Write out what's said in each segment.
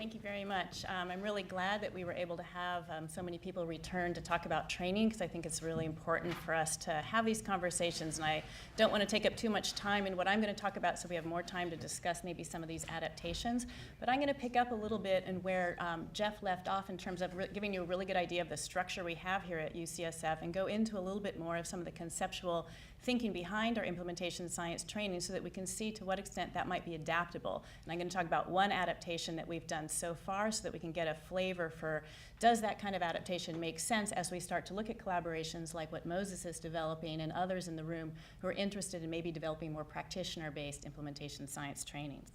Thank you very much. I'm really glad that we were able to have so many people return to talk about training, because I think it's really important for us to have these conversations, and I don't want to take up too much time in what I'm going to talk about so we have more time to discuss maybe some of these adaptations. But I'm going to pick up a little bit in where Jeff left off in terms of giving you a really good idea of the structure we have here at UCSF and go into a little bit more of some of the conceptual thinking behind our implementation science training so that we can see to what extent that might be adaptable. And I'm going to talk about one adaptation that we've done so far so that we can get a flavor for, does that kind of adaptation make sense as we start to look at collaborations like what Moses is developing and others in the room who are interested in maybe developing more practitioner-based implementation science trainings.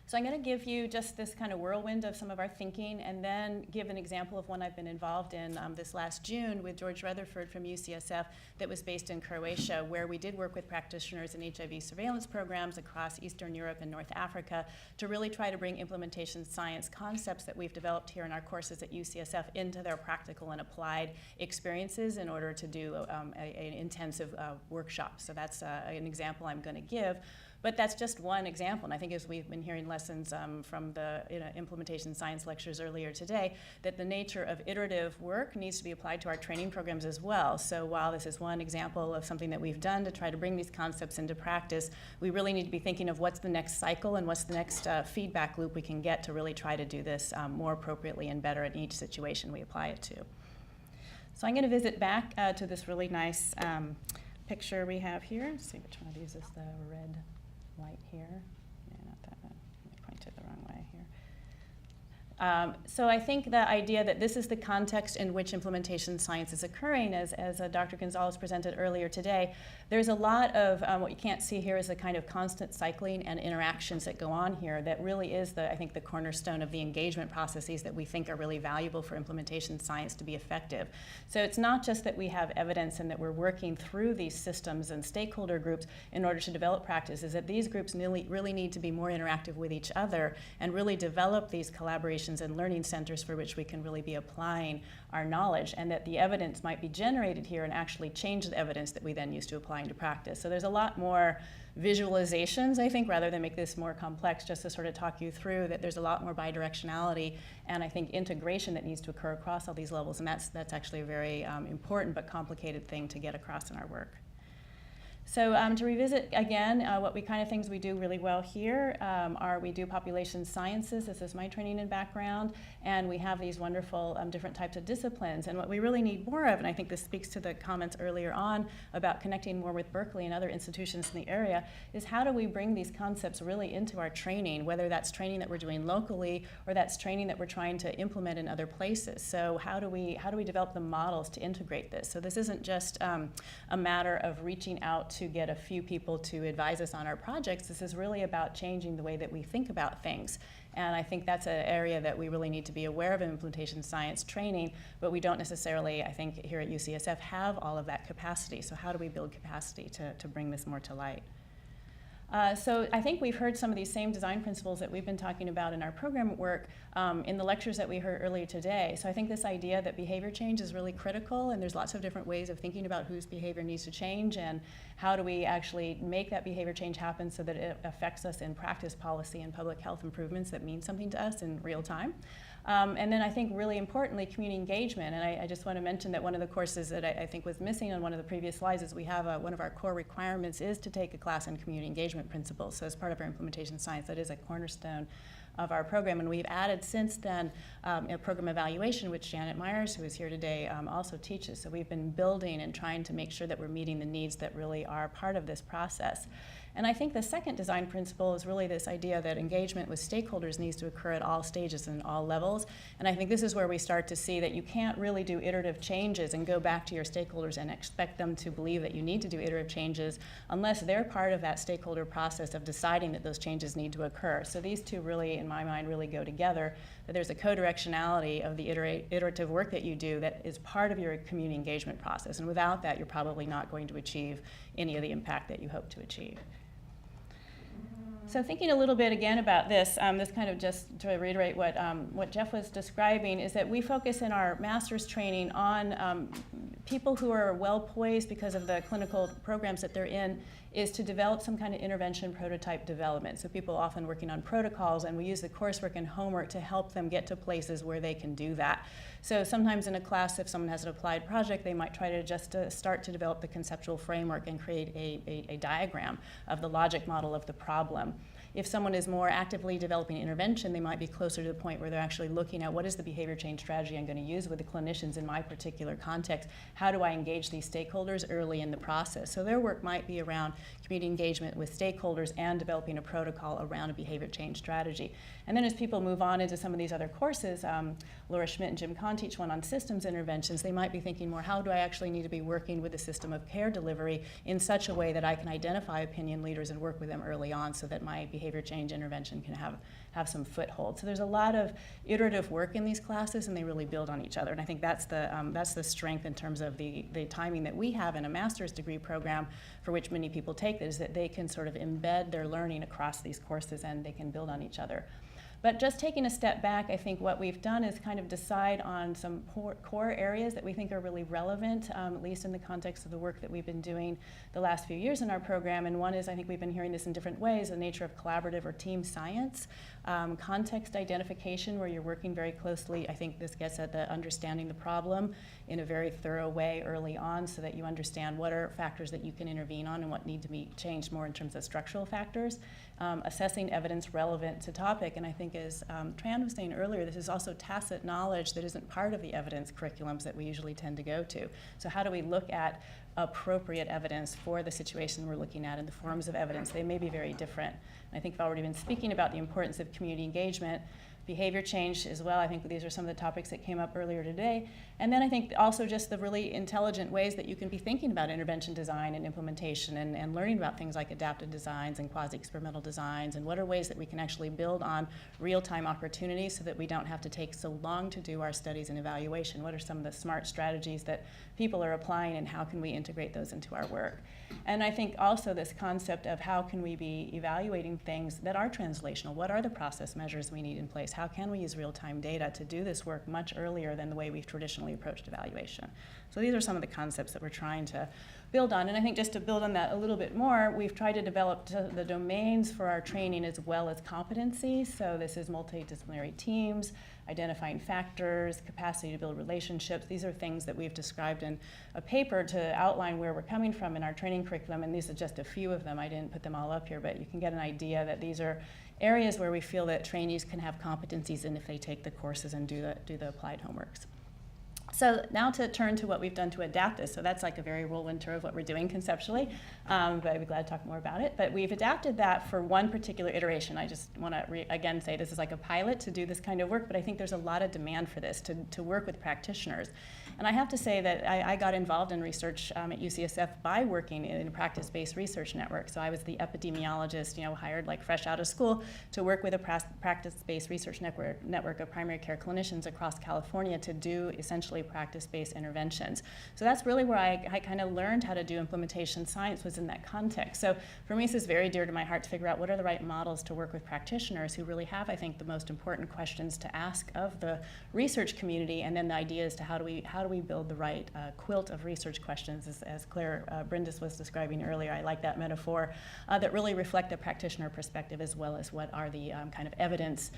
So I'm going to give you just this kind of whirlwind of some of our thinking and then give an example of one I've been involved in this last June with George Rutherford from UCSF that was based in Croatia, where we did work with practitioners in HIV surveillance programs across Eastern Europe and North Africa to really try to bring implementation science concepts that we've developed here in our courses at UCSF into their practical and applied experiences in order to do an intensive workshop. So that's an example I'm going to give. But that's just one example, and I think as we've been hearing lessons from the implementation science lectures earlier today, that the nature of iterative work needs to be applied to our training programs as well. So while this is one example of something that we've done to try to bring these concepts into practice, we really need to be thinking of what's the next cycle and what's the next feedback loop we can get to really try to do this more appropriately and better in each situation we apply it to. So I'm going to visit back to this really nice picture we have here. Let's see which one of these is the red light here. Yeah, not that one. I pointed the wrong way here. So I think the idea that this is the context in which implementation science is occurring, as Dr. Gonzalez presented earlier today, there's a lot of what you can't see here is the kind of constant cycling and interactions that go on here that really is, I think, the cornerstone of the engagement processes that we think are really valuable for implementation science to be effective. So it's not just that we have evidence and that we're working through these systems and stakeholder groups in order to develop practices, that these groups really need to be more interactive with each other and really develop these collaborations and learning centers for which we can really be applying our knowledge, and that the evidence might be generated here and actually change the evidence that we then use to apply into practice. So there's a lot more visualizations, I think, rather than make this more complex, just to sort of talk you through that there's a lot more bidirectionality and I think integration that needs to occur across all these levels, and that's actually a very important but complicated thing to get across in our work. So to revisit again, what kind of things we do really well here are we do population sciences. This is my training and background, and we have these wonderful different types of disciplines. And what we really need more of, and I think this speaks to the comments earlier on about connecting more with Berkeley and other institutions in the area, is how do we bring these concepts really into our training, whether that's training that we're doing locally or that's training that we're trying to implement in other places. So how do we develop the models to integrate this? So this isn't just a matter of reaching out to get a few people to advise us on our projects. This is really about changing the way that we think about things. And I think that's an area that we really need to be aware of in implementation science training, but we don't necessarily, I think, here at UCSF have all of that capacity. So how do we build capacity to bring this more to light? So I think we've heard some of these same design principles that we've been talking about in our program work in the lectures that we heard earlier today. So I think this idea that behavior change is really critical, and there's lots of different ways of thinking about whose behavior needs to change and how do we actually make that behavior change happen so that it affects us in practice policy and public health improvements that mean something to us in real time. And then I think really importantly, community engagement. And I just want to mention that one of the courses that I think was missing on one of the previous slides is we have one of our core requirements is to take a class in community engagement principles. So as part of our implementation science, that is a cornerstone of our program. And we've added since then a program evaluation, which Janet Myers, who is here today, also teaches. So we've been building and trying to make sure that we're meeting the needs that really are part of this process. And I think the second design principle is really this idea that engagement with stakeholders needs to occur at all stages and all levels. And I think this is where we start to see that you can't really do iterative changes and go back to your stakeholders and expect them to believe that you need to do iterative changes unless they're part of that stakeholder process of deciding that those changes need to occur. So these two really, in my mind, really go together, that there's a co-directionality of the iterative work that you do that is part of your community engagement process. And without that, you're probably not going to achieve any of the impact that you hope to achieve. So thinking a little bit again about this, this kind of just to reiterate what Jeff was describing, is that we focus in our master's training on people who are well poised because of the clinical programs that they're in is to develop some kind of intervention prototype development. So people often working on protocols, and we use the coursework and homework to help them get to places where they can do that. So sometimes in a class, if someone has an applied project, they might try to just start to develop the conceptual framework and create a diagram of the logic model of the problem. If someone is more actively developing intervention, they might be closer to the point where they're actually looking at what is the behavior change strategy I'm going to use with the clinicians in my particular context. How do I engage these stakeholders early in the process? So their work might be around community engagement with stakeholders and developing a protocol around a behavior change strategy. And then as people move on into some of these other courses, Laura Schmidt and Jim Kahn teach one on systems interventions. They might be thinking more, how do I actually need to be working with the system of care delivery in such a way that I can identify opinion leaders and work with them early on so that my behavior change intervention can have some foothold. So there's a lot of iterative work in these classes, and they really build on each other. And I think that's the strength in terms of the timing that we have in a master's degree program, for which many people take, is that they can sort of embed their learning across these courses and they can build on each other. But just taking a step back, I think what we've done is kind of decide on some core areas that we think are really relevant, at least in the context of the work that we've been doing the last few years in our program. And one is, I think we've been hearing this in different ways, the nature of collaborative or team science, context identification, where you're working very closely. I think this gets at the understanding the problem in a very thorough way early on so that you understand what are factors that you can intervene on and what need to be changed more in terms of structural factors. Assessing evidence relevant to topic, and I think as Tran was saying earlier, this is also tacit knowledge that isn't part of the evidence curriculums that we usually tend to go to. So how do we look at appropriate evidence for the situation we're looking at, and the forms of evidence? They may be very different. And I think I've already been speaking about the importance of community engagement, behavior change as well. I think these are some of the topics that came up earlier today. And then I think also just the really intelligent ways that you can be thinking about intervention design and implementation, and learning about things like adaptive designs and quasi-experimental designs, and what are ways that we can actually build on real-time opportunities so that we don't have to take so long to do our studies and evaluation. What are some of the smart strategies that people are applying, and how can we integrate those into our work? And I think also this concept of how can we be evaluating things that are translational? What are the process measures we need in place? How can we use real-time data to do this work much earlier than the way we've traditionally approached evaluation? So these are some of the concepts that we're trying to build on. And I think just to build on that a little bit more, we've tried to develop the domains for our training as well as competencies. So this is multidisciplinary teams, identifying factors, capacity to build relationships. These are things that we've described in a paper to outline where we're coming from in our training curriculum, and these are just a few of them. I didn't put them all up here, but you can get an idea that these are areas where we feel that trainees can have competencies in if they take the courses and do the applied homeworks. So now to turn to what we've done to adapt this. So that's like a very whirlwind tour of what we're doing conceptually, but I'd be glad to talk more about it. But we've adapted that for one particular iteration. I just want to again say this is like a pilot to do this kind of work, but I think there's a lot of demand for this, to work with practitioners. And I have to say that I got involved in research at UCSF-Bay working in a practice-based research network. So I was the epidemiologist, hired like fresh out of school to work with a practice-based research network of primary care clinicians across California to do essentially practice-based interventions. So that's really where I kind of learned how to do implementation science, was in that context. So for me, this is very dear to my heart to figure out what are the right models to work with practitioners who really have, I think, the most important questions to ask of the research community, and then the idea as to how do we build the right quilt of research questions, as Claire Brindis was describing earlier. I like that metaphor, that really reflect the practitioner perspective as well as what are the kind of evidence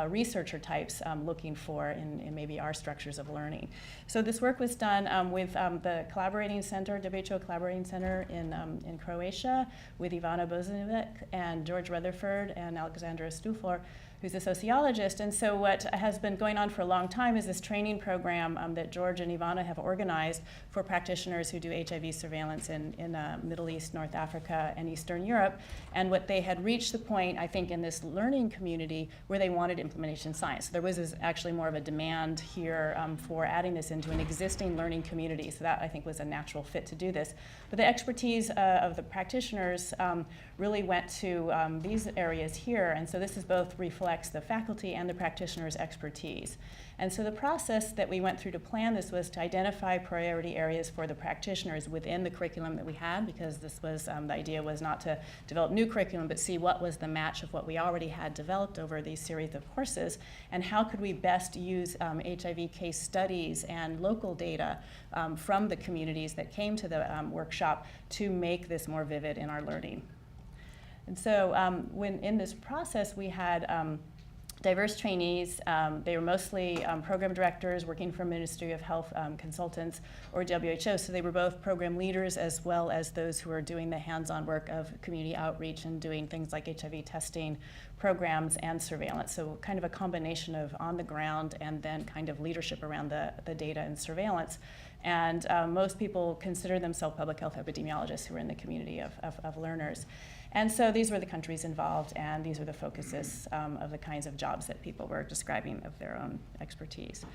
researcher types looking for in maybe our structures of learning. So this work was done with the Collaborating Center, WHO Collaborating Center in Croatia, with Ivana Bozinovic and George Rutherford and Alexandra Stufor, who's a sociologist. And so what has been going on for a long time is this training program that George and Ivana have organized for practitioners who do HIV surveillance in Middle East, North Africa, and Eastern Europe. And what they had reached the point, I think, in this learning community where they wanted implementation science. So there was actually more of a demand here for adding this into an existing learning community. So that, I think, was a natural fit to do this. But the expertise of the practitioners really went to these areas here. And so this is both reflects reflects the faculty and the practitioner's expertise. And so the process that we went through to plan this was to identify priority areas for the practitioners within the curriculum that we had, because this was, the idea was not to develop new curriculum, but see what was the match of what we already had developed over these series of courses, and how could we best use HIV case studies and local data from the communities that came to the workshop to make this more vivid in our learning. And so when in this process, we had diverse trainees. They were mostly program directors working for Ministry of Health consultants or WHO. So they were both program leaders as well as those who were doing the hands-on work of community outreach and doing things like HIV testing programs and surveillance. So kind of a combination of on the ground and then kind of leadership around the data and surveillance. And most people consider themselves public health epidemiologists who are in the community of learners. And so these were the countries involved, and these were the focuses of the kinds of jobs that people were describing of their own expertise.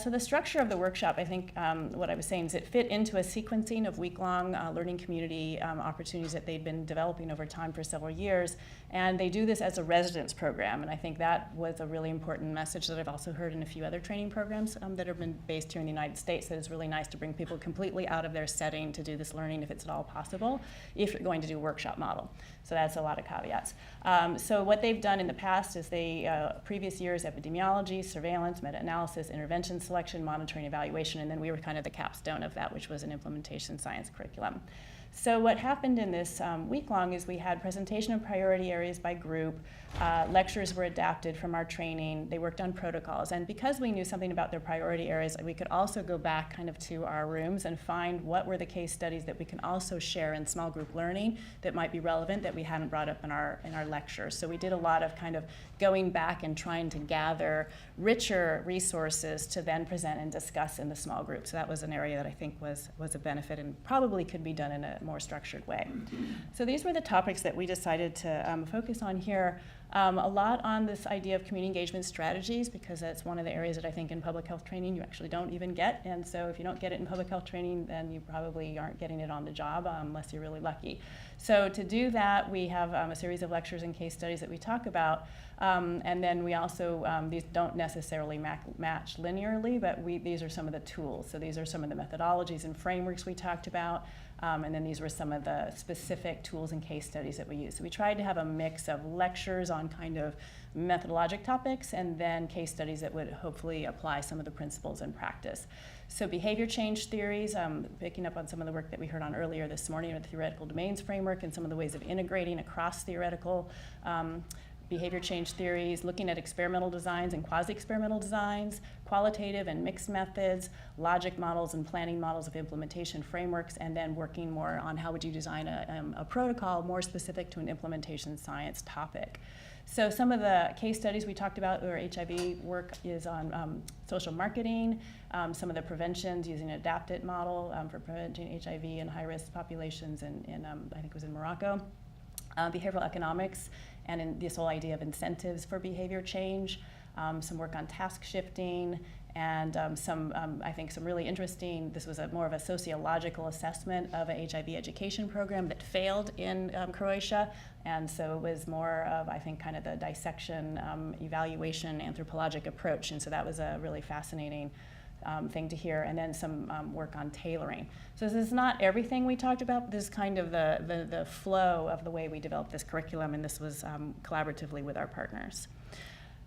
So the structure of the workshop, I think what I was saying is it fit into a sequencing of week-long learning community opportunities that they'd been developing over time for several years. And they do this as a residence program, and I think that was a really important message that I've also heard in a few other training programs that have been based here in the United States, that it's really nice to bring people completely out of their setting to do this learning if it's at all possible, if you're going to do a workshop model. So that's a lot of caveats. So what they've done in the past is previous years, epidemiology, surveillance, meta-analysis, intervention selection, monitoring, evaluation, and then we were kind of the capstone of that, which was an implementation science curriculum. So what happened in this week-long is we had presentation of priority areas by group. Lectures were adapted from our training. They worked on protocols. And because we knew something about their priority areas, we could also go back kind of to our rooms and find what were the case studies that we can also share in small group learning that might be relevant that we hadn't brought up in our lectures. So we did a lot of kind of going back and trying to gather richer resources to then present and discuss in the small group. So that was an area that I think was a benefit and probably could be done in a more structured way. So these were the topics that we decided to focus on here. A lot on this idea of community engagement strategies, because that's one of the areas that I think in public health training you actually don't even get. And so if you don't get it in public health training, then you probably aren't getting it on the job unless you're really lucky. So to do that, we have a series of lectures and case studies that we talk about. And then we also, these don't necessarily match linearly, but these are some of the tools. So these are some of the methodologies and frameworks we talked about. And then these were some of the specific tools and case studies that we used. So we tried to have a mix of lectures on kind of methodologic topics and then case studies that would hopefully apply some of the principles in practice. So behavior change theories, picking up on some of the work that we heard on earlier this morning with the theoretical domains framework and some of the ways of integrating across theoretical behavior change theories, looking at experimental designs and quasi-experimental designs, qualitative and mixed methods, logic models and planning models of implementation frameworks, and then working more on how would you design a protocol more specific to an implementation science topic. So some of the case studies we talked about or HIV work is on social marketing, some of the preventions using an adapted model for preventing HIV in high-risk populations in I think it was in Morocco, behavioral economics, and in this whole idea of incentives for behavior change, some work on task shifting, and I think some really interesting, this was more of a sociological assessment of an HIV education program that failed in Croatia, and so it was more of, I think, kind of the dissection, evaluation, anthropologic approach, and so that was a really fascinating thing to hear, and then some work on tailoring. So this is not everything we talked about, but this is kind of the flow of the way we developed this curriculum, and this was collaboratively with our partners.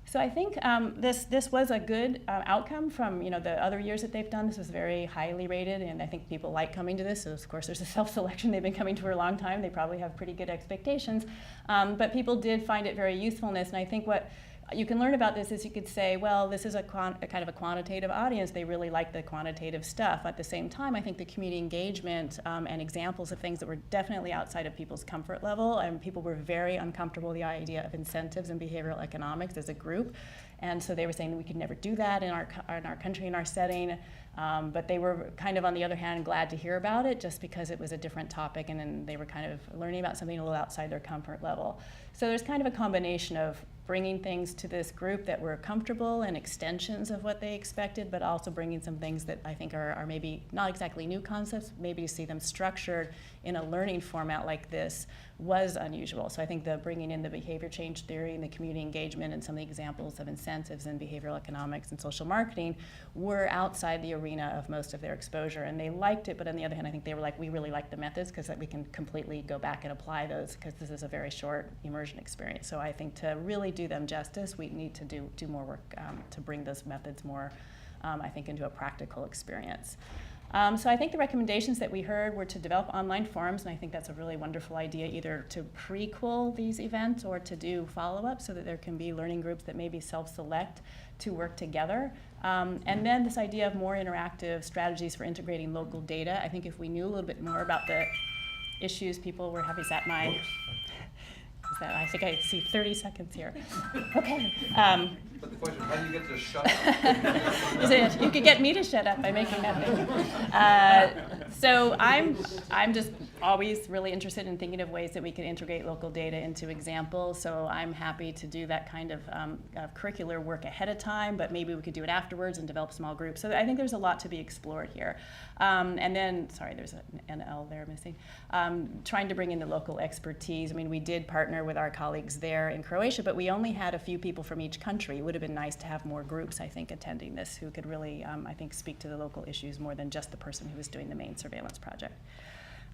So I think this was a good outcome from the other years that they've done. This was very highly rated, and I think people like coming to this. So of course there's a self-selection. They've been coming to for a long time. They probably have pretty good expectations, but people did find it very usefulness, and I think what you can learn about this is you could say, well, this is a kind of a quantitative audience. They really like the quantitative stuff. At the same time, I think the community engagement and examples of things that were definitely outside of people's comfort level, and people were very uncomfortable with the idea of incentives and behavioral economics as a group. And so they were saying we could never do that in our country, in our setting. But they were kind of, on the other hand, glad to hear about it just because it was a different topic, and then they were kind of learning about something a little outside their comfort level. So there's kind of a combination of bringing things to this group that were comfortable and extensions of what they expected, but also bringing some things that I think are maybe not exactly new concepts, maybe you see them structured in a learning format like this, was unusual. So I think the bringing in the behavior change theory and the community engagement and some of the examples of incentives in behavioral economics and social marketing were outside the arena of most of their exposure. And they liked it, but on the other hand, I think they were like, we really like the methods because we can completely go back and apply those because this is a very short immersion experience. So I think to really do them justice, we need to do more work to bring those methods more, I think, into a practical experience. So I think the recommendations that we heard were to develop online forums, and I think that's a really wonderful idea, either to prequel these events or to do follow-up so that there can be learning groups that maybe self-select to work together. And then this idea of more interactive strategies for integrating local data. I think if we knew a little bit more about the issues people were having, is that my, is that, I think I see 30 seconds here. Okay. But the question, how do you get to shut up? You could get me to shut up by making nothing. So I'm just always really interested in thinking of ways that we can integrate local data into examples. So I'm happy to do that kind of curricular work ahead of time, but maybe we could do it afterwards and develop small groups. So I think there's a lot to be explored here. And then, sorry, there's an L there missing. Trying to bring in the local expertise. I mean, we did partner with our colleagues there in Croatia, but we only had a few people from each country. It would have been nice to have more groups, I think, attending this who could really, I think, speak to the local issues more than just the person who was doing the main surveillance project.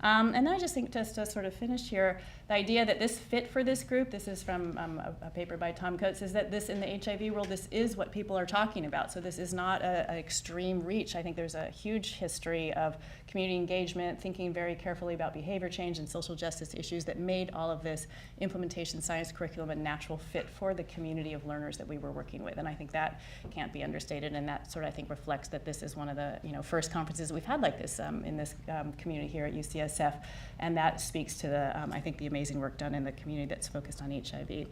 And then I just think, just to sort of finish here, the idea that this fit for this group, this is from a paper by Tom Coates, is that this, in the HIV world, this is what people are talking about. So this is not an extreme reach. I think there's a huge history of community engagement, thinking very carefully about behavior change and social justice issues that made all of this implementation science curriculum a natural fit for the community of learners that we were working with. And I think that can't be understated, and that sort of, I think, reflects that this is one of the first conferences we've had like this in this community here at UCSF, and that speaks to the, I think, the amazing work done in the community that's focused on HIV.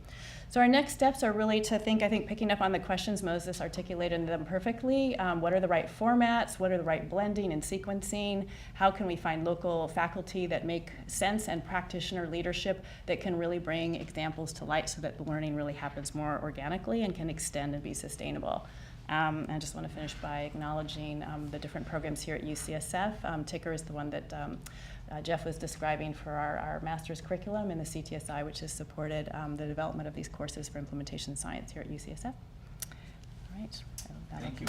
So our next steps are really to think, I think, picking up on the questions Moses articulated them perfectly. What are the right formats? What are the right blending and sequencing? How can we find local faculty that make sense and practitioner leadership that can really bring examples to light so that the learning really happens more organically and can extend and be sustainable? I just want to finish by acknowledging the different programs here at UCSF. Ticker is the one that Jeff was describing for our master's curriculum, and the CTSI, which has supported the development of these courses for implementation science here at UCSF. All right. Thank you.